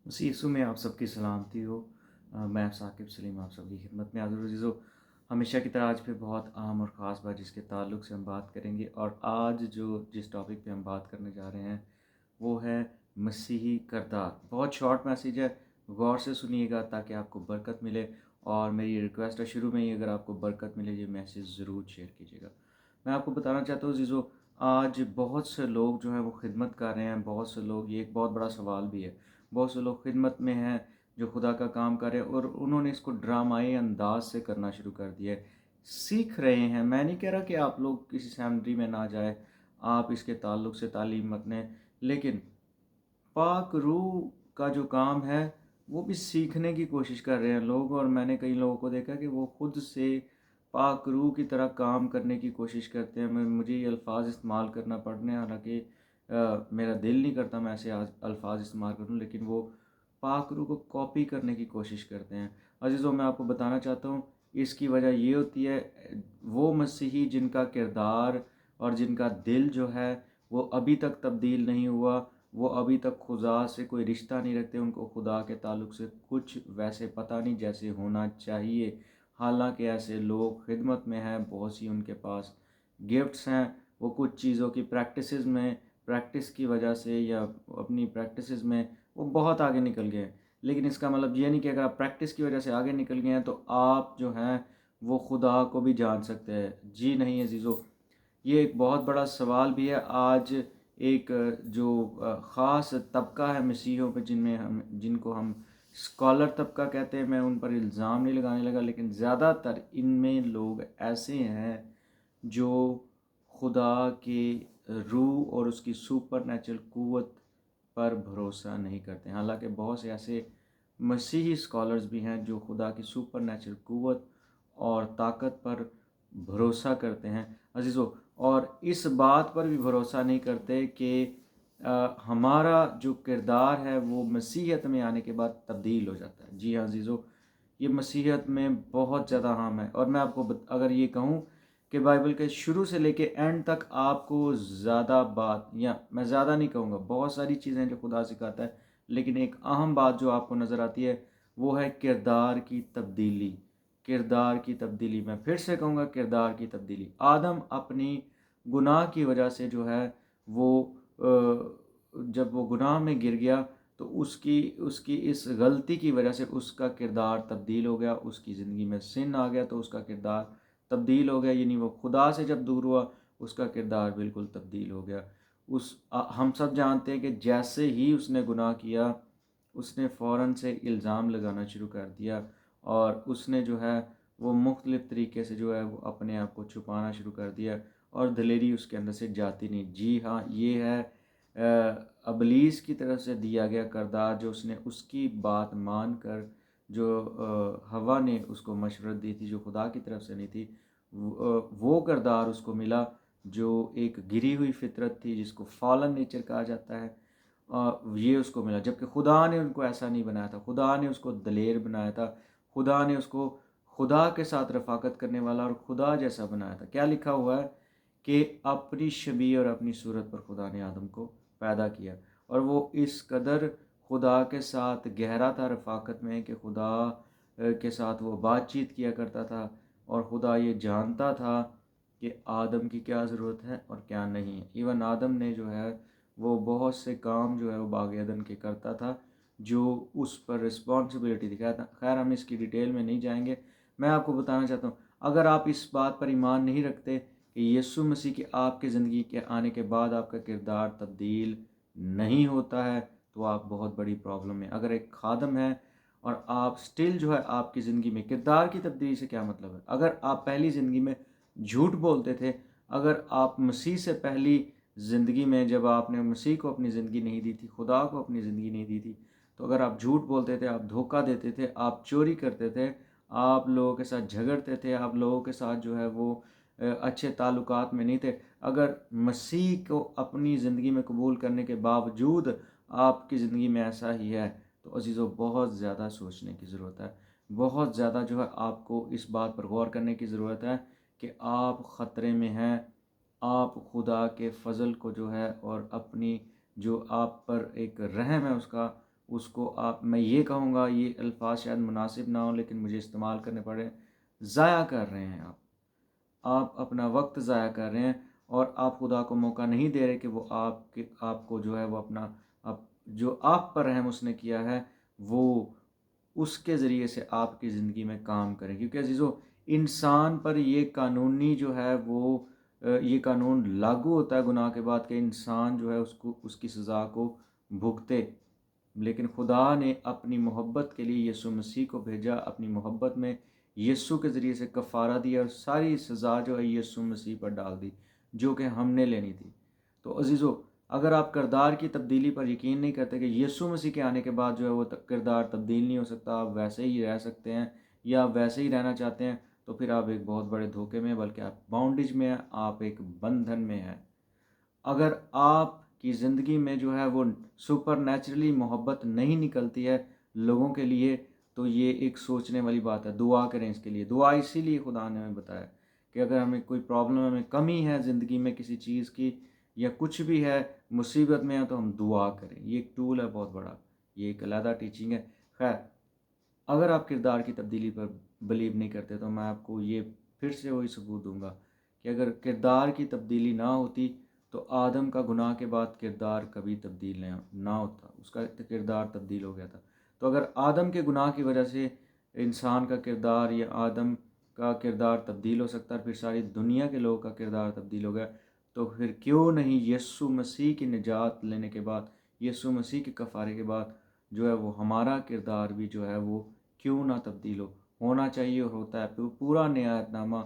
मसीह यीशु में आप सबकी सलामती हो। मैं साकिब सलीम आप सबकी खिदमत में हाज़िर हूँ अज़ीज़ो। हमेशा की तरह आज फिर बहुत अहम और ख़ास बात जिसके ताल्लुक़ से हम बात करेंगे, और आज जिस टॉपिक पे हम बात करने जा रहे हैं वो है मसीही किरदार। बहुत शॉर्ट मैसेज है, गौर से सुनिएगा ताकि आपको बरकत मिले। और मेरी रिक्वेस्ट है, शुरू में ही अगर आपको बरकत मिले ये मैसेज ज़रूर शेयर कीजिएगा। मैं आपको बताना चाहता हूँ अज़ीज़ो, आज बहुत से लोग जो हैं वो खिदमत कर रहे हैं। बहुत से लोग, ये एक बहुत बड़ा सवाल भी है, बहुत से लोग खिदमत में हैं जो खुदा का काम कर रहे हैं, और उन्होंने इसको ड्रामाई अंदाज से करना शुरू कर दिया है। सीख रहे हैं, मैं नहीं कह रहा कि आप लोग किसी सेमिनरी में ना जाए, आप इसके ताल्लुक़ से तालीम मत लें, लेकिन पाक रूह का जो काम है वो भी सीखने की कोशिश कर रहे हैं लोग। और मैंने कई लोगों को देखा कि वो खुद से पाक रूह की तरह काम करने की कोशिश करते हैं। मुझे ये अल्फाज इस्तेमाल करना पड़ रहे हैं, हालांकि मेरा दिल नहीं करता मैं ऐसे अल्फाज इस्तेमाल करूं, लेकिन वो पाक रूह को कॉपी करने की कोशिश करते हैं। अजीज़ों, मैं आपको बताना चाहता हूँ इसकी वजह ये होती है, वो मसीही जिनका किरदार और जिनका दिल जो है वो अभी तक तब्दील नहीं हुआ, वो अभी तक खुदा से कोई रिश्ता नहीं रखते, उनको खुदा के ताल्लुक़ से कुछ वैसे पता नहीं जैसे होना चाहिए। हालांकि ऐसे लोग खिदमत में हैं, बहुत सी उनके पास गिफ्ट्स हैं, वो कुछ चीज़ों की प्रैक्टिस की वजह से या अपनी प्रैक्टिसेस में वो बहुत आगे निकल गए हैं। लेकिन इसका मतलब ये नहीं कि अगर आप प्रैक्टिस की वजह से आगे निकल गए हैं तो आप जो हैं वो खुदा को भी जान सकते हैं। जी नहीं अजीज़ों, ये एक बहुत बड़ा सवाल भी है। आज एक जो ख़ास तबका है मसीहियों पे, जिनको हम स्कॉलर तबका कहते हैं, मैं उन पर इल्ज़ाम नहीं लगाने लगा, लेकिन ज़्यादातर इनमें लोग ऐसे हैं जो खुदा के रूह और उसकी सुपर नेचुरल क़ुव्वत पर भरोसा नहीं करते। हालांकि बहुत से ऐसे मसीही स्कॉलर्स भी हैं जो खुदा की सुपर नेचुरल क़ुव्वत और ताकत पर भरोसा करते हैं अजीज़ों, और इस बात पर भी भरोसा नहीं करते कि हमारा जो किरदार है वो मसीहत में आने के बाद तब्दील हो जाता है। जी हाँ अजीज़ों, ये मसीहत में बहुत ज़्यादा अहम है। और मैं आपको अगर ये कहूँ कि बाइबल के शुरू से लेके एंड तक आपको ज़्यादा बात, या मैं ज़्यादा नहीं कहूँगा, बहुत सारी चीज़ें जो खुदा सिखाता है, लेकिन एक अहम बात जो आपको नज़र आती है वो है किरदार की तब्दीली। किरदार की तब्दीली, मैं फिर से कहूँगा, किरदार की तब्दीली। आदम अपनी गुनाह की वजह से जो है वो जब वो गुनाह में गिर गया तो उसकी उसकी इस गलती की वजह से उसका किरदार तब्दील हो गया। उसकी ज़िंदगी में सिन आ गया तो उसका किरदार तब्दील हो गया, यानी वो खुदा से जब दूर हुआ उसका किरदार बिल्कुल तब्दील हो गया। हम सब जानते हैं कि जैसे ही उसने गुनाह किया उसने फ़ौरन से इल्ज़ाम लगाना शुरू कर दिया, और उसने जो है वो मुख्तलिफ़ तरीके से जो है वो अपने आप को छुपाना शुरू कर दिया, और दिलेरी उसके अंदर से जाती नहीं। जी हाँ, ये है अबलीस की तरफ से दिया गया किरदार, जो उसने उसकी बात मान कर, जो हवा ने उसको मशवरत दी थी जो खुदा की तरफ से नहीं थी, वो किरदार उसको मिला जो एक गिरी हुई फितरत थी जिसको फॉलन नेचर कहा जाता है। ये उसको मिला, जबकि खुदा ने उनको ऐसा नहीं बनाया था। खुदा ने उसको दलेर बनाया था, खुदा ने उसको खुदा के साथ रफ़ाकत करने वाला और खुदा जैसा बनाया था। क्या लिखा हुआ है कि अपनी शबीह और अपनी सूरत पर खुदा ने आदम को पैदा किया, और वो इस कदर खुदा के साथ गहरा था रफ़ाकत में कि खुदा के साथ वो बातचीत किया करता था, और खुदा ये जानता था कि आदम की क्या ज़रूरत है और क्या नहीं है। इवन आदम ने जो है वो बहुत से काम जो है वो बाग एदन के करता था जो उस पर रिस्पॉन्सिबिलिटी थी। खैर हम इसकी डिटेल में नहीं जाएंगे। मैं आपको बताना चाहता हूँ, अगर आप इस बात पर ईमान नहीं रखते कि यीशु मसीह के आपके ज़िंदगी के आने के बाद आपका किरदार तब्दील नहीं होता है, तो आप बहुत बड़ी प्रॉब्लम में। अगर एक खादम है और आप स्टिल जो है आपकी ज़िंदगी में किरदार की तब्दीली से क्या मतलब है? अगर आप पहली ज़िंदगी में झूठ बोलते थे, अगर आप मसीह से पहली ज़िंदगी में, जब आपने मसीह को अपनी ज़िंदगी नहीं दी थी, खुदा को अपनी ज़िंदगी नहीं दी थी, तो अगर आप झूठ बोलते थे, आप धोखा देते थे, आप चोरी करते थे, आप लोगों के साथ झगड़ते थे, आप लोगों के साथ जो है वो अच्छे ताल्लुकात में नहीं थे, अगर मसीह को अपनी ज़िंदगी में कबूल करने के बावजूद आपकी ज़िंदगी में ऐसा ही है, तो अजीज़ों बहुत ज़्यादा सोचने की ज़रूरत है। बहुत ज़्यादा जो है आपको इस बात पर गौर करने की ज़रूरत है कि आप ख़तरे में हैं। आप खुदा के फ़ज़ल को जो है और अपनी जो आप पर एक रहम है اس کو میں یہ کہوں گا، یہ الفاظ شاید مناسب نہ ہوں لیکن مجھے استعمال کرنے پڑے، ضائع کر رہے ہیں آپ اپنا وقت ضائع کر رہے ہیں، اور آپ خدا کو موقع نہیں دے رہے کہ وہ آپ کو جو ہے وہ اپنا جو آپ پر رحم اس نے کیا ہے وہ اس کے ذریعے سے آپ کی زندگی میں کام کریں. کیونکہ عزیزو، انسان پر یہ قانونی جو ہے وہ یہ قانون لاگو ہوتا ہے گناہ کے بعد کہ انسان جو ہے اس کی سزا کو بھگتے، لیکن خدا نے اپنی محبت کے لیے یسوع مسیح کو بھیجا، اپنی محبت میں یسوع کے ذریعے سے کفارہ دیا اور ساری سزا جو ہے یسوع مسیح پر ڈال دی جو کہ ہم نے لینی تھی. تو عزیزو، اگر آپ کردار کی تبدیلی پر یقین نہیں کرتے کہ یسوع مسیح کے آنے کے بعد جو ہے وہ کردار تبدیل نہیں ہو سکتا، آپ ویسے ہی رہ سکتے ہیں یا ویسے ہی رہنا چاہتے ہیں، تو پھر آپ ایک بہت بڑے دھوکے میں، بلکہ آپ باؤنڈیج میں ہیں، آپ ایک بندھن میں ہیں. اگر آپ کی زندگی میں جو ہے وہ سپر نیچرلی محبت نہیں نکلتی ہے لوگوں کے لیے، تو یہ ایک سوچنے والی بات ہے. دعا کریں اس کے لیے. دعا اسی لیے خدا نے ہمیں بتایا کہ اگر ہمیں کوئی پرابلم، ہمیں کمی ہے زندگی میں کسی چیز کی یا کچھ بھی ہے، مصیبت میں ہے، تو ہم دعا کریں. یہ ایک ٹول ہے بہت بڑا، یہ ایک علیحدہ ٹیچنگ ہے. خیر، اگر آپ کردار کی تبدیلی پر بلیو نہیں کرتے تو میں آپ کو یہ پھر سے وہی ثبوت دوں گا کہ اگر کردار کی تبدیلی نہ ہوتی تو آدم کا گناہ کے بعد کردار کبھی تبدیل نہ ہوتا، اس کا کردار تبدیل ہو گیا تھا. تو اگر آدم کے گناہ کی وجہ سے انسان کا کردار یا آدم کا کردار تبدیل ہو سکتا ہے، پھر ساری دنیا کے لوگوں کا کردار تبدیل ہو گیا، تو پھر کیوں نہیں یسوع مسیح کی نجات لینے کے بعد، یسوع مسیح کے کفارے کے بعد جو ہے وہ ہمارا کردار بھی جو ہے وہ کیوں نہ تبدیل ہونا چاہیے اور ہوتا ہے. پورا نیا عہد نامہ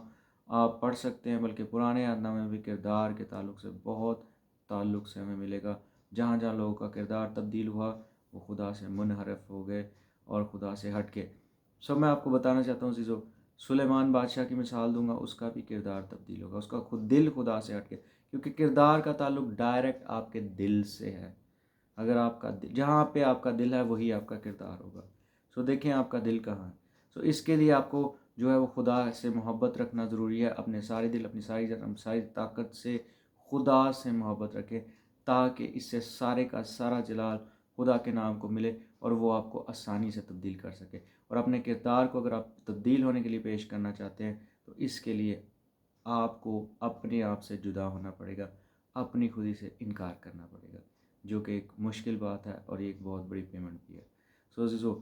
آپ پڑھ سکتے ہیں، بلکہ پرانے عہد نامے میں بھی کردار کے تعلق سے بہت تعلق سے ہمیں ملے گا. جہاں جہاں لوگوں کا کردار تبدیل ہوا وہ خدا سے منحرف ہو گئے اور خدا سے ہٹ کے. میں آپ کو بتانا چاہتا ہوں عزیزو، سلیمان بادشاہ کی مثال دوں گا، اس کا بھی کردار تبدیل ہوگا، اس کا دل خدا سے ہٹ کے، کیونکہ کردار کا تعلق ڈائریکٹ آپ کے دل سے ہے. اگر آپ کا جہاں پہ آپ کا دل ہے وہی آپ کا کردار ہوگا. دیکھیں آپ کا دل کہاں ہے. اس کے لیے آپ کو جو ہے وہ خدا سے محبت رکھنا ضروری ہے. اپنے سارے دل، اپنی ساری طاقت سے خدا سے محبت رکھیں، تاکہ اس سے سارے کا سارا جلال خدا کے نام کو ملے اور وہ آپ کو آسانی سے تبدیل کر سکے. اور اپنے کردار کو اگر آپ تبدیل ہونے کے لیے پیش کرنا چاہتے ہیں تو اس کے لیے آپ کو اپنے آپ سے جدا ہونا پڑے گا، اپنی خودی سے انکار کرنا پڑے گا، جو کہ ایک مشکل بات ہے اور ایک بہت بڑی پیمنٹ بھی ہے. عزیزو،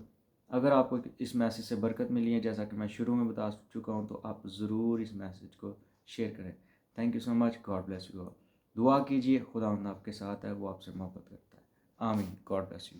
اگر آپ کو اس میسیج سے برکت ملی ہے، جیسا کہ میں شروع میں بتا چکا ہوں، تو آپ ضرور اس میسیج کو شیئر کریں. Thank you so much. God bless you all. دعا کیجیے، خدا آپ کے ساتھ ہے، وہ آپ سے محبت کرتا ہے. آمین. God bless you.